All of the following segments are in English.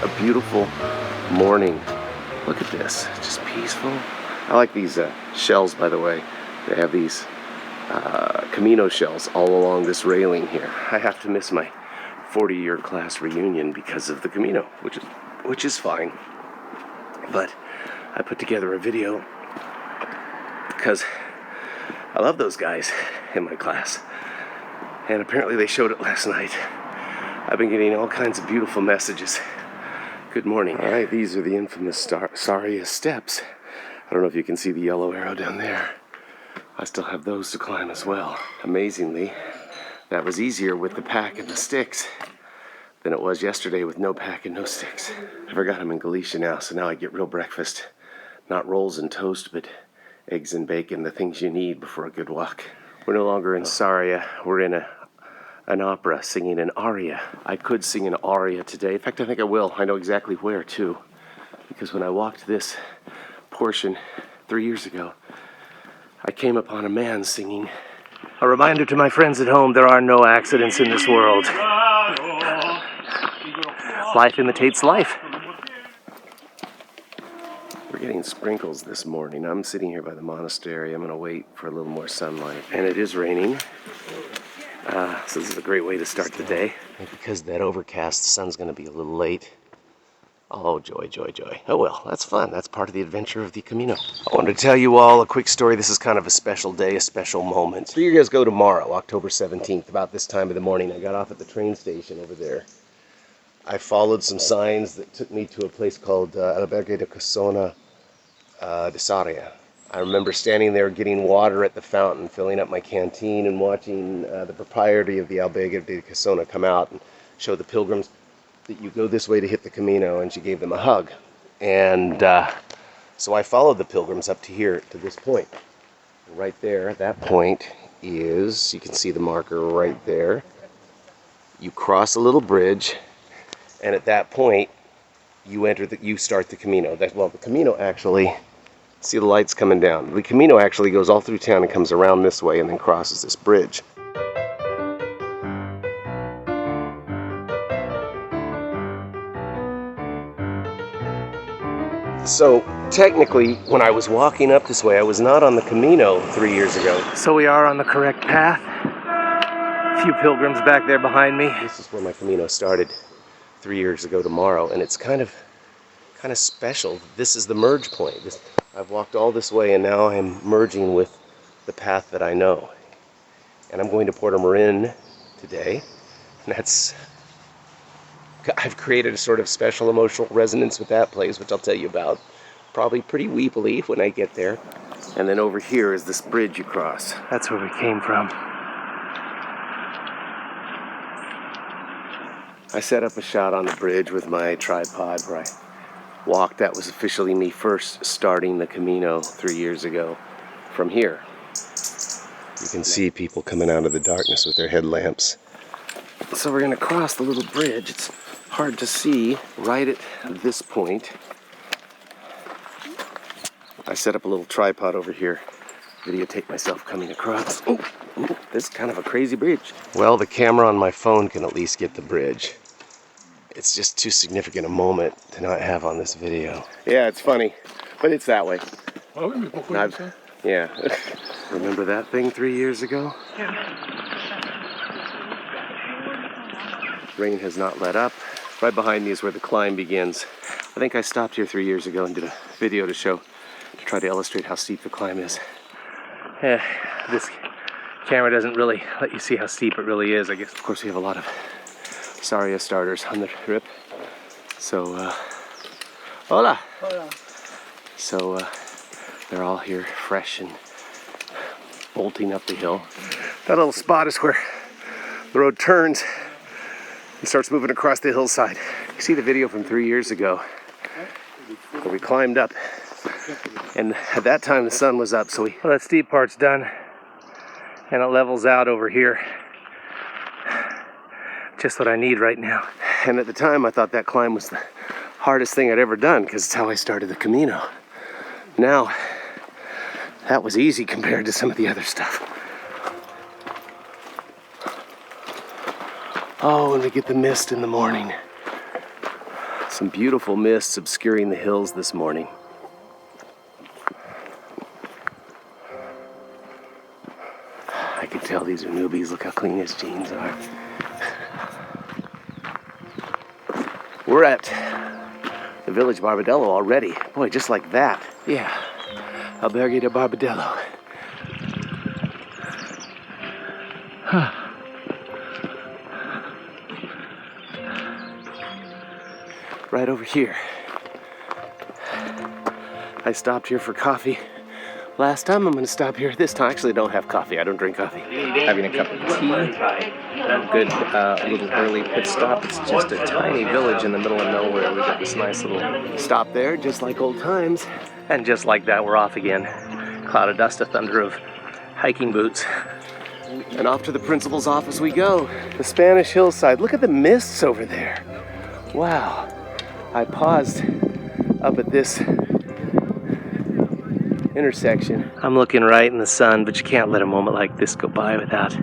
What a beautiful morning. Look at this, it's just peaceful. I like these shells, by the way. They have these Camino shells all along this railing here. I have to miss my 40-year class reunion because of the Camino, which is fine. But I put together a video because I love those guys in my class. And apparently they showed it last night. I've been getting all kinds of beautiful messages. Good morning. All right, these are the infamous Sarria steps. I don't know if you can see the yellow arrow down there. I still have those to climb as well. Amazingly, that was easier with the pack and the sticks than it was yesterday with no pack and no sticks. I forgot I'm in Galicia now, so now I get real breakfast. Not rolls and toast, but eggs and bacon, the things you need before a good walk. We're no longer in Sarria. We're in an opera, singing an aria. I could sing an aria today. In fact, I think I will. I know exactly where, too. Because when I walked this portion 3 years ago, I came upon a man singing. A reminder to my friends at home, there are no accidents in this world. Life imitates life. We're getting sprinkles this morning. I'm sitting here by the monastery. I'm going to wait for a little more sunlight. And it is raining. So this is a great way to start the day. And because that overcast, the sun's going to be a little late. Oh, joy, joy, joy. Oh well, that's fun. That's part of the adventure of the Camino. I wanted to tell you all a quick story. This is kind of a special day, a special moment. So you guys go tomorrow, October 17th, about this time of the morning. I got off at the train station over there. I followed some signs that took me to a place called Albergue de Casona de Sarria. I remember standing there getting water at the fountain, filling up my canteen, and watching the proprietor of the Albergue de Casona come out and show the pilgrims that you go this way to hit the Camino, and she gave them a hug. And so I followed the pilgrims up to here, to this point. Right there, at that point is, you can see the marker right there. You cross a little bridge, and at that point, you start the Camino. Well, the Camino actually, see the lights coming down. The Camino actually goes all through town and comes around this way and then crosses this bridge. So technically, when I was walking up this way, I was not on the Camino 3 years ago. So we are on the correct path. A few pilgrims back there behind me. This is where my Camino started 3 years ago tomorrow, and it's kind of special. This is the merge point. I've walked all this way, and now I'm merging with the path that I know. And I'm going to Portomarin today, and I've created a sort of special emotional resonance with that place, which I'll tell you about probably pretty weepily when I get there. And then over here is this bridge you cross. That's where we came from. I set up a shot on the bridge with my tripod where I walked. That was officially me first starting the Camino 3 years ago from here. You can see people coming out of the darkness with their headlamps. So we're going to cross the little bridge. It's hard to see right at this point. I set up a little tripod over here, videotape myself coming across. Ooh, this is kind of a crazy bridge. Well, the camera on my phone can at least get the bridge. It's just too significant a moment to not have on this video. Yeah, it's funny, but it's that way. Yeah. Remember that thing 3 years ago? Rain has not let up. Right behind me is where the climb begins. I think I stopped here 3 years ago and did a video to try to illustrate how steep the climb is. This camera doesn't really let you see how steep it really is. I guess, of course, we have a lot of Sarria starters on the trip. So, hola! Hola. So, they're all here fresh and bolting up the hill. That little spot is where the road turns and starts moving across the hillside. You see the video from 3 years ago where we climbed up, and at that time the sun was up, so well, that steep part's done and it levels out over here. Just what I need right now. And at the time I thought that climb was the hardest thing I'd ever done because it's how I started the Camino. Now that was easy compared to some of the other stuff. Oh, and we get the mist in the morning. Some beautiful mists obscuring the hills this morning. I can tell these are newbies. Look how clean his jeans are. We're at the village Barbadello already. Boy, just like that. Yeah, Albergue de Barbadello. Right over here. I stopped here for coffee last time. I'm going to stop here this time. Actually, I don't have coffee. I don't drink coffee. Having a cup of tea. Good little early pit stop. It's just a tiny village in the middle of nowhere. We got this nice little stop there, just like old times. And just like that, we're off again. Cloud of dust, a thunder of hiking boots. And off to the principal's office we go. The Spanish hillside. Look at the mists over there. Wow. I paused up at this intersection. I'm looking right in the sun, but you can't let a moment like this go by without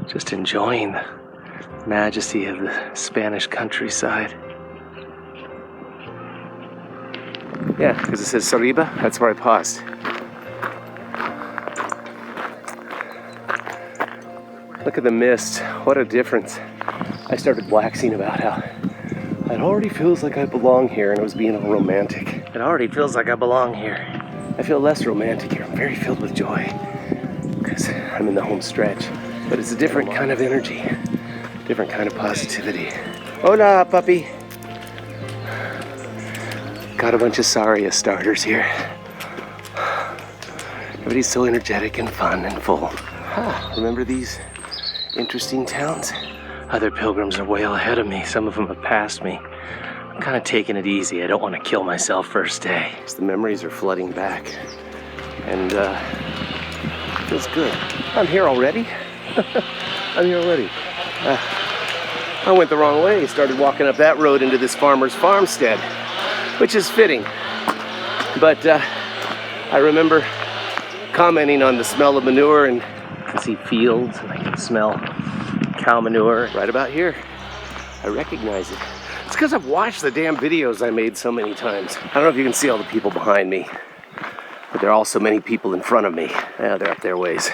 just enjoying the majesty of the Spanish countryside. Yeah, because it says Sarria, that's where I paused. Look at the mist, what a difference. I started waxing about how it already feels like I belong here, and I was being all romantic. It already feels like I belong here. I feel less romantic here. I'm very filled with joy because I'm in the home stretch. But it's a different kind of energy, different kind of positivity. Hola, puppy. Got a bunch of Sarria starters here. Everybody's so energetic and fun and full. Remember these interesting towns? Other pilgrims are way ahead of me. Some of them have passed me. I'm kind of taking it easy. I don't want to kill myself first day. So the memories are flooding back. And it feels good. I'm here already. I'm here already. I went the wrong way. Started walking up that road into this farmer's farmstead, which is fitting. But I remember commenting on the smell of manure, and I can see fields and I can smell cow manure right about here. I recognize it. It's because I've watched the damn videos I made so many times. I don't know if you can see all the people behind me, but there are also many people in front of me. Yeah, they're up there ways.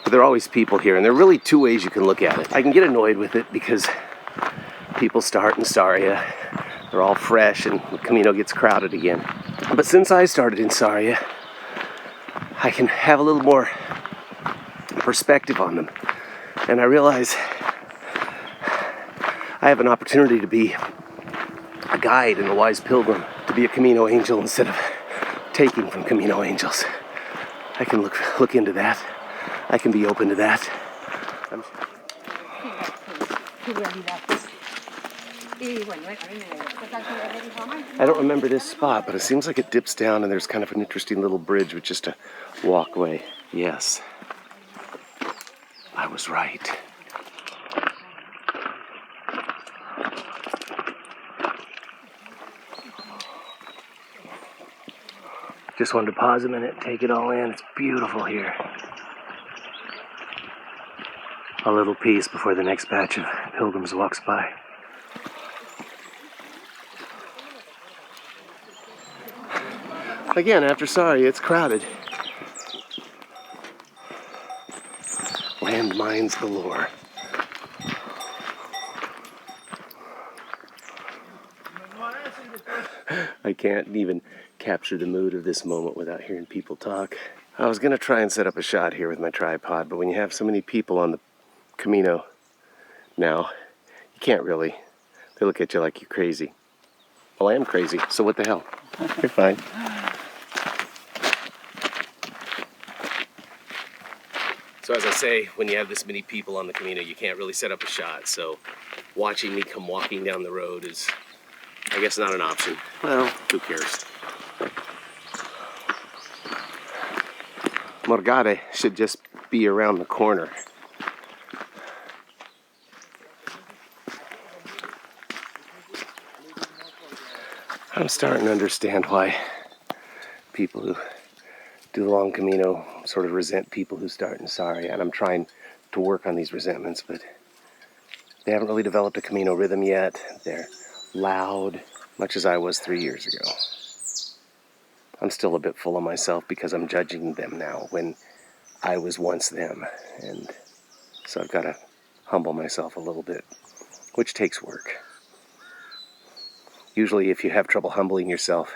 But there are always people here, and there are really two ways you can look at it. I can get annoyed with it because people start in Sarria. They're all fresh and the Camino gets crowded again. But since I started in Sarria, I can have a little more perspective on them. And I realize I have an opportunity to be a guide and a wise pilgrim, to be a Camino angel instead of taking from Camino angels. I can look into that. I can be open to that. I don't remember this spot, but it seems like it dips down and there's kind of an interesting little bridge with just a walkway. Yes. I was right. Just wanted to pause a minute, take it all in. It's beautiful here. A little peace before the next batch of pilgrims walks by. Again, after Sarria, it's crowded. Landmines galore. I can't even capture the mood of this moment without hearing people talk. I was going to try and set up a shot here with my tripod, but when you have so many people on the Camino now, you can't really. They look at you like you're crazy. Well, I am crazy, so what the hell? You're fine. So as I say, when you have this many people on the Camino, you can't really set up a shot. So watching me come walking down the road is, I guess, not an option. Well, who cares? Morgade should just be around the corner. I'm starting to understand why people who do the long Camino sort of resent people who start in Sarria, and I'm trying to work on these resentments, but they haven't really developed a Camino rhythm yet. They're loud, much as I was 3 years ago. I'm still a bit full of myself because I'm judging them now when I was once them. And so I've got to humble myself a little bit, which takes work. Usually if you have trouble humbling yourself,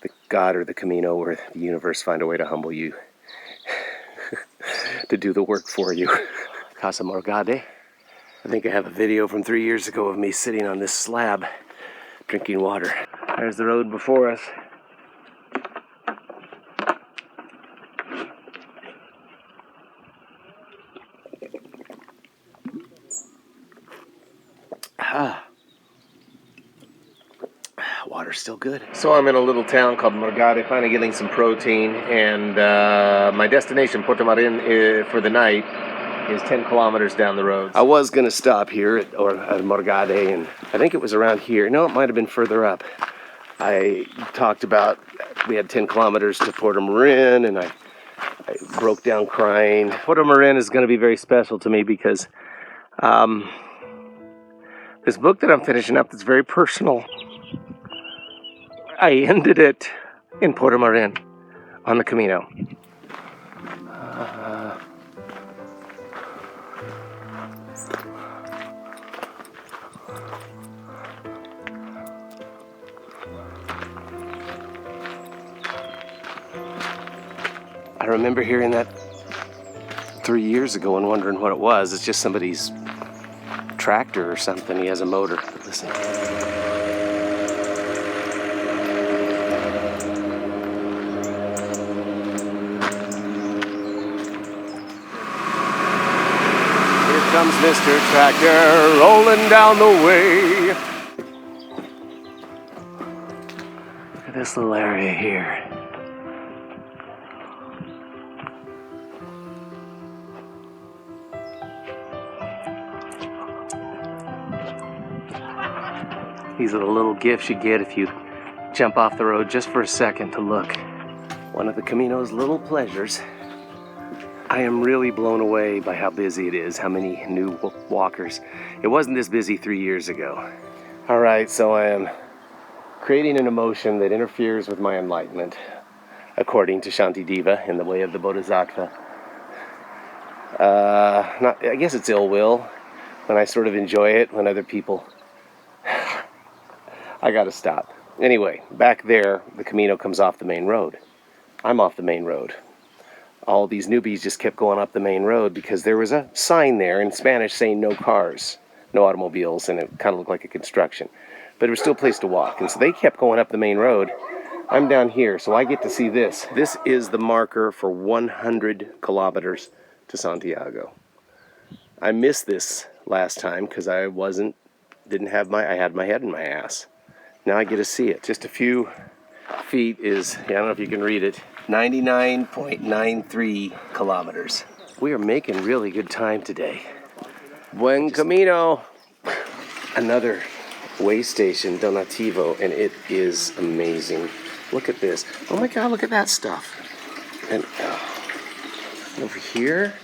the God or the Camino or the universe find a way to humble you, to do the work for you. Casa Morgade. I think I have a video from 3 years ago of me sitting on this slab drinking water. There's the road before us. Water's still good. So I'm in a little town called Morgade, finally getting some protein, and my destination, Portomarin, for the night is 10 kilometers down the road. I was going to stop here at Morgade, and I think it was around here. No, it might have been further up. I talked about we had 10 kilometers to Portomarin, and I broke down crying. Portomarin is going to be very special to me because this book that I'm finishing up is very personal. I ended it in Portomarin on the Camino. I remember hearing that 3 years ago and wondering what it was. It's just somebody's tractor or something. He has a motor. Listen. Comes Mr. Tractor rolling down the way. Look at this little area here. These are the little gifts you get if you jump off the road just for a second to look. One of the Camino's little pleasures. I am really blown away by how busy it is, how many new walkers. It wasn't this busy 3 years ago. All right, so I am creating an emotion that interferes with my enlightenment, according to Shantideva in the way of the Bodhisattva. I guess it's ill will when I sort of enjoy it, when other people... I gotta stop. Anyway, back there, the Camino comes off the main road. I'm off the main road. All these newbies just kept going up the main road because there was a sign there in Spanish saying no cars, no automobiles, and it kind of looked like a construction. But there was still a place to walk, and so they kept going up the main road. I'm down here, so I get to see this. This is the marker for 100 kilometers to Santiago. I missed this last time because I had my head in my ass. Now I get to see it. Just a few feet is, I don't know if you can read it, 99.93 kilometers. We are making really good time today. Buen Camino. Another way station, Donativo, and it is amazing. Look at this. Oh my God, look at that stuff. And over here,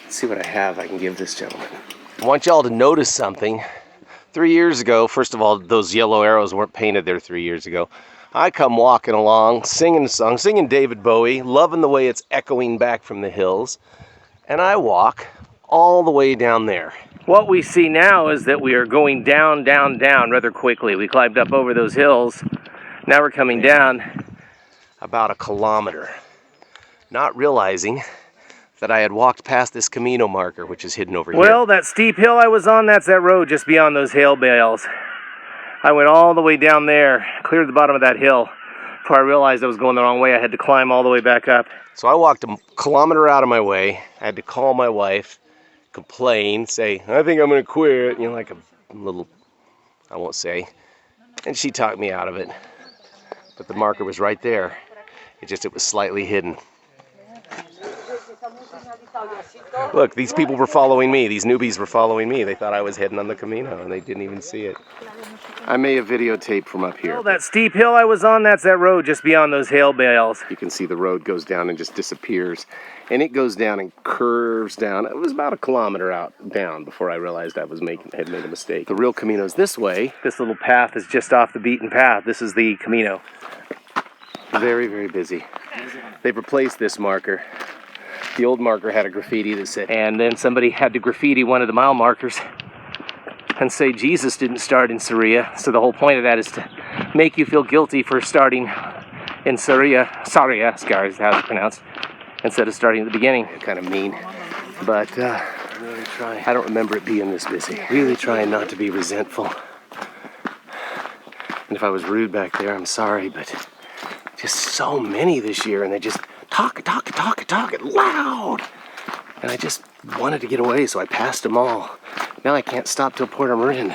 let's see what I have I can give this gentleman. I want y'all to notice something. 3 years ago, first of all, those yellow arrows weren't painted there 3 years ago. I come walking along, singing a song, singing David Bowie, loving the way it's echoing back from the hills, and I walk all the way down there. What we see now is that we are going down, down, down rather quickly. We climbed up over those hills. Now we're coming down about a kilometer, not realizing that I had walked past this Camino marker, which is hidden over here. Well, that steep hill I was on, that's that road just beyond those hail bales. I went all the way down there, cleared the bottom of that hill. Before I realized I was going the wrong way, I had to climb all the way back up. So I walked a kilometer out of my way. I had to call my wife, complain, say, I think I'm going to quit, you know, like a little, I won't say. And she talked me out of it. But the marker was right there. It was slightly hidden. Look, these people were following me. These newbies were following me. They thought I was heading on the Camino, and they didn't even see it. I may have videotaped from up here. Oh, that steep hill I was on, that's that road just beyond those hail bales. You can see the road goes down and just disappears. and it goes down and curves down. It was about a kilometer down before I realized I had made a mistake. The real Camino's this way. This little path is just off the beaten path. This is the Camino. Very, very busy. They've replaced this marker. The old marker had a graffiti that said, and then somebody had to graffiti one of the mile markers and say Jesus didn't start in Sarria. So the whole point of that is to make you feel guilty for starting in Sarria, is how it's pronounced, instead of starting at the beginning. Kind of mean, but really trying. I don't remember it being this busy. Really trying not to be resentful. And if I was rude back there, I'm sorry, but just so many this year, and they just talk loud. And I just wanted to get away, so I passed them all. Now I can't stop till Portomarin.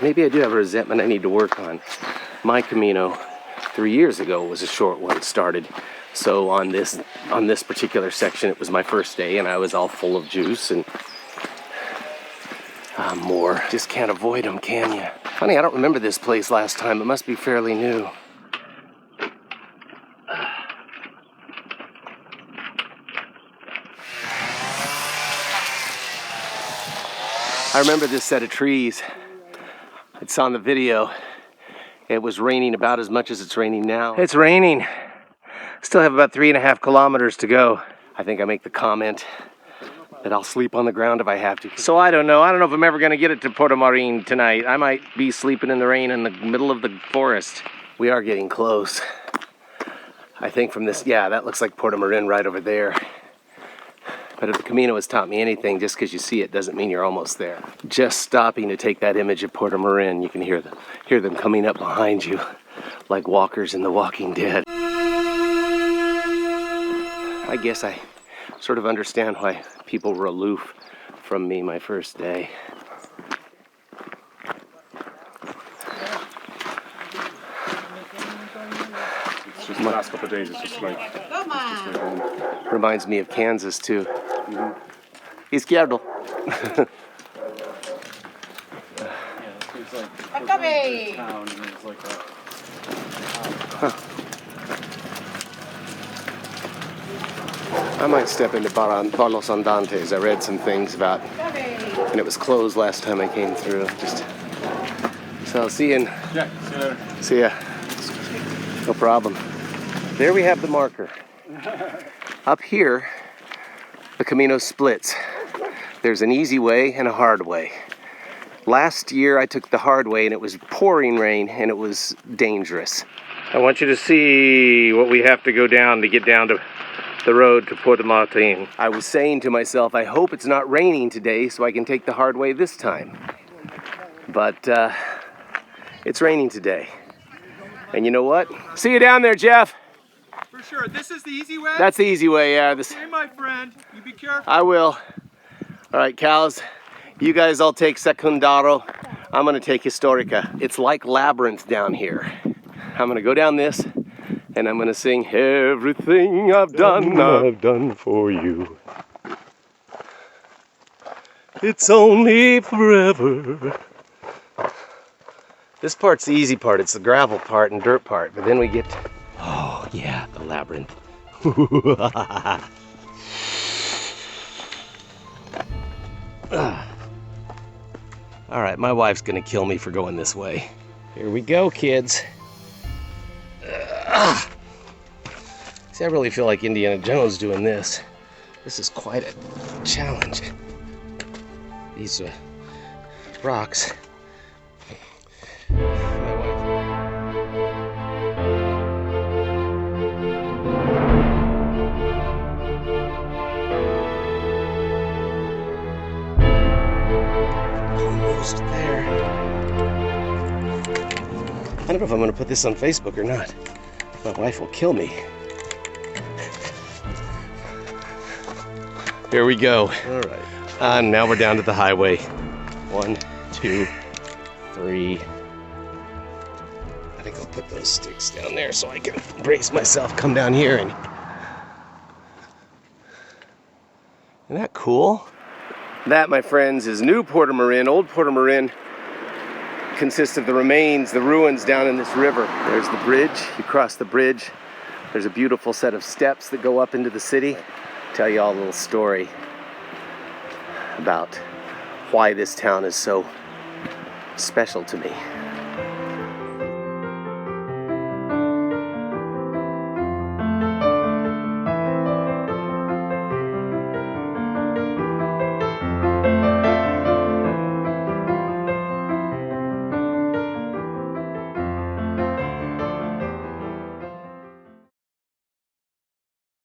Maybe I do have a resentment I need to work on. My Camino 3 years ago was a short one, started. So on this particular section, it was my first day, and I was all full of juice and more. Just can't avoid them, can you? Funny, I don't remember this place last time. It must be fairly new. I remember this set of trees. It's on the video. It was raining about as much as it's raining now. It's raining. Still have about 3.5 kilometers to go. I think I make the comment that I'll sleep on the ground if I have to. So I don't know. I don't know if I'm ever going to get it to Portomarin tonight. I might be sleeping in the rain in the middle of the forest. We are getting close. I think from this, yeah, that looks like Portomarin right over there. But if the Camino has taught me anything, just because you see it doesn't mean you're almost there. Just stopping to take that image of Portomarin, you can hear them coming up behind you like walkers in The Walking Dead. I guess I sort of understand why people were aloof from me my first day. It's just the last couple of days, it's just like reminds me of Kansas too. Izquierdo. I might step into Bar Los Andantes. I read some things about, and it was closed last time I came through. So I'll see you. Yeah, see you later. See ya. No problem. There we have the marker. Up here, the Camino splits. There's an easy way and a hard way. Last year I took the hard way and it was pouring rain and it was dangerous. I want you to see what we have to go down to get down to the road to Portomarin. I was saying to myself, I hope it's not raining today so I can take the hard way this time. But it's raining today. And you know what? See you down there, Jeff. For sure. This is the easy way? That's the easy way, yeah. Okay, my friend. You be careful. I will. All right, cows. You guys all take Secundaro. I'm going to take Historica. It's like Labyrinth down here. I'm going to go down this, and I'm going to sing everything I've done for you. It's only forever. This part's the easy part. It's the gravel part and dirt part. But then we get, oh yeah, the labyrinth. All right, my wife's gonna kill me for going this way. Here we go, kids. See, I really feel like Indiana Jones doing this. This is quite a challenge. These rocks. Almost there. I don't know if I'm going to put this on Facebook or not. My wife will kill me. Here we go. All right. And now we're down to the highway. 1, 2, 3. I think I'll put those sticks down there so I can brace myself, come down here. And isn't that cool? That, my friends, is new Portomarin. Old Portomarin consists of the remains, the ruins down in this river. There's the bridge. You cross the bridge There's a beautiful set of steps that go up into the city. Tell you all a little story about why this town is so special to me.